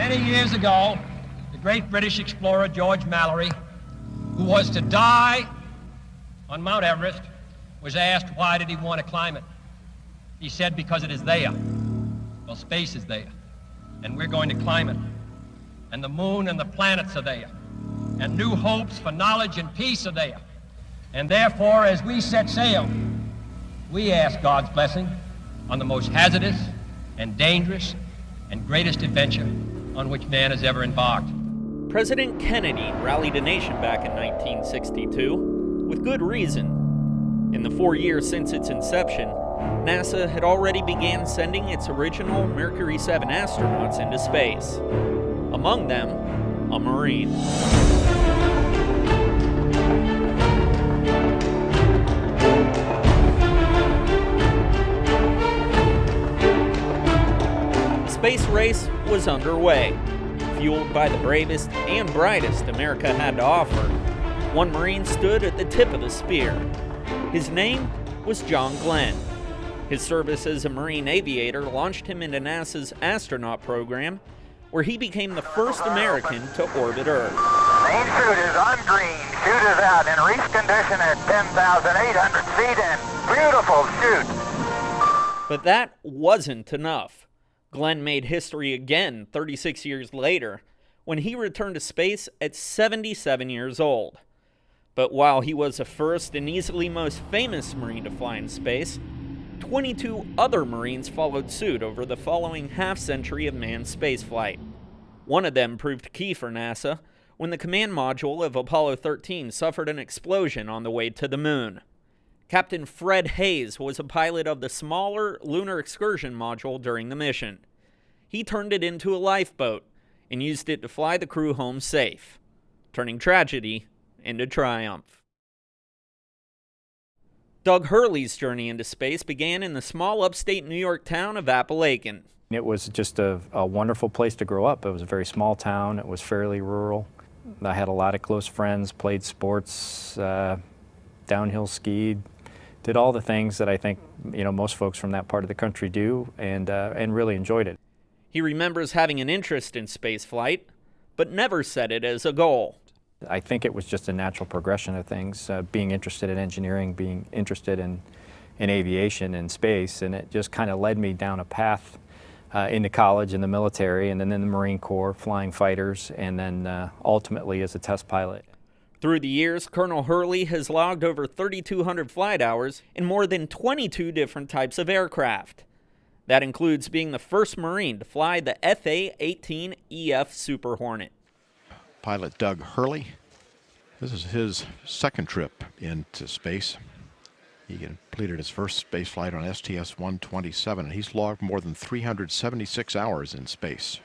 Many years ago, the great British explorer George Mallory, who was to die on Mount Everest, was asked why did he want to climb it. He said, because it is there. Well, space is there, and we're going to climb it. And the moon and the planets are there, and new hopes for knowledge and peace are there. And therefore, as we set sail, we ask God's blessing on the most hazardous and dangerous and greatest adventure on which man has ever embarked. President Kennedy rallied a nation back in 1962, with good reason. In the 4 years since its inception, NASA had already began sending its original Mercury 7 astronauts into space. Among them, a Marine. The space race was underway. Fueled by the bravest and brightest America had to offer, one Marine stood at the tip of the spear. His name was John Glenn. His service as a Marine aviator launched him into NASA's Astronaut program, where he became the first American to orbit Earth. Main chute is on green. Chute is out in reef condition at 10,800 feet and beautiful chute. But that wasn't enough. Glenn made history again 36 years later when he returned to space at 77 years old. But while he was the first and easily most famous Marine to fly in space, 22 other Marines followed suit over the following half-century of manned spaceflight. One of them proved key for NASA when the command module of Apollo 13 suffered an explosion on the way to the moon. Captain Fred Hayes was a pilot of the smaller Lunar Excursion module during the mission. He turned it into a lifeboat and used it to fly the crew home safe, turning tragedy into triumph. Doug Hurley's journey into space began in the small upstate New York town of Appalachian. It was just a wonderful place to grow up. It was a very small town. It was fairly rural. I had a lot of close friends, played sports, downhill skied, did all the things that I think most folks from that part of the country do, and really enjoyed it. He remembers having an interest in spaceflight, but never set it as a goal. I think it was just a natural progression of things, being interested in engineering, being interested in aviation and space, and it just kind of led me down a path into college and the military, and then in the Marine Corps, flying fighters, and then ultimately as a test pilot. Through the years, Colonel Hurley has logged over 3,200 flight hours in more than 22 different types of aircraft. That includes being the first Marine to fly the FA-18EF Super Hornet. Pilot Doug Hurley. This is his second trip into space. He completed his first space flight on STS-127, and he's logged more than 376 hours in space.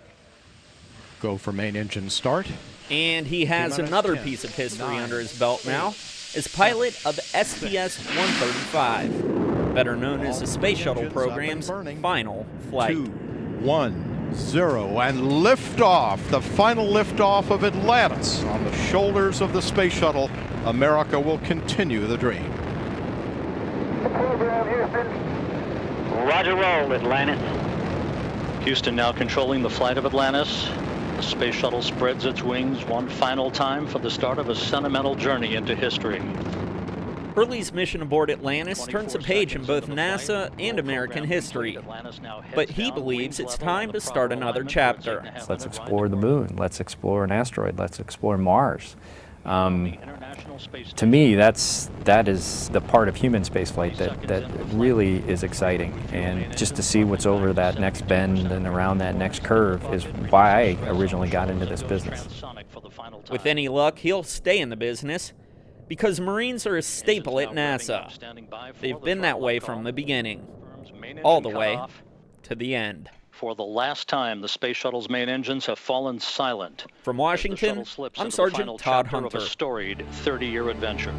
Go for main engine start. And he has another piece of history under his belt now as pilot of STS-135, better known as the Space Shuttle program's final flight. 2, 1, 0, and liftoff, the final liftoff of Atlantis. On the shoulders of the Space Shuttle, America will continue the dream. Roger, roll, Atlantis. Houston now controlling the flight of Atlantis. The Space Shuttle spreads its wings one final time for the start of a sentimental journey into history. Hurley's mission aboard Atlantis turns a page in both NASA and American history. But he believes it's time to start another chapter. Let's explore the moon. Let's explore an asteroid. Let's explore Mars. To me, that is the part of human spaceflight that really is exciting. And just to see what's over that next bend and around that next curve is why I originally got into this business. With any luck, he'll stay in the business because Marines are a staple at NASA. They've been that way from the beginning, all the way to the end. For the last time, the Space Shuttle's main engines have fallen silent. From Washington, I'm Sergeant Todd Hunter. Of a storied 30-year adventure.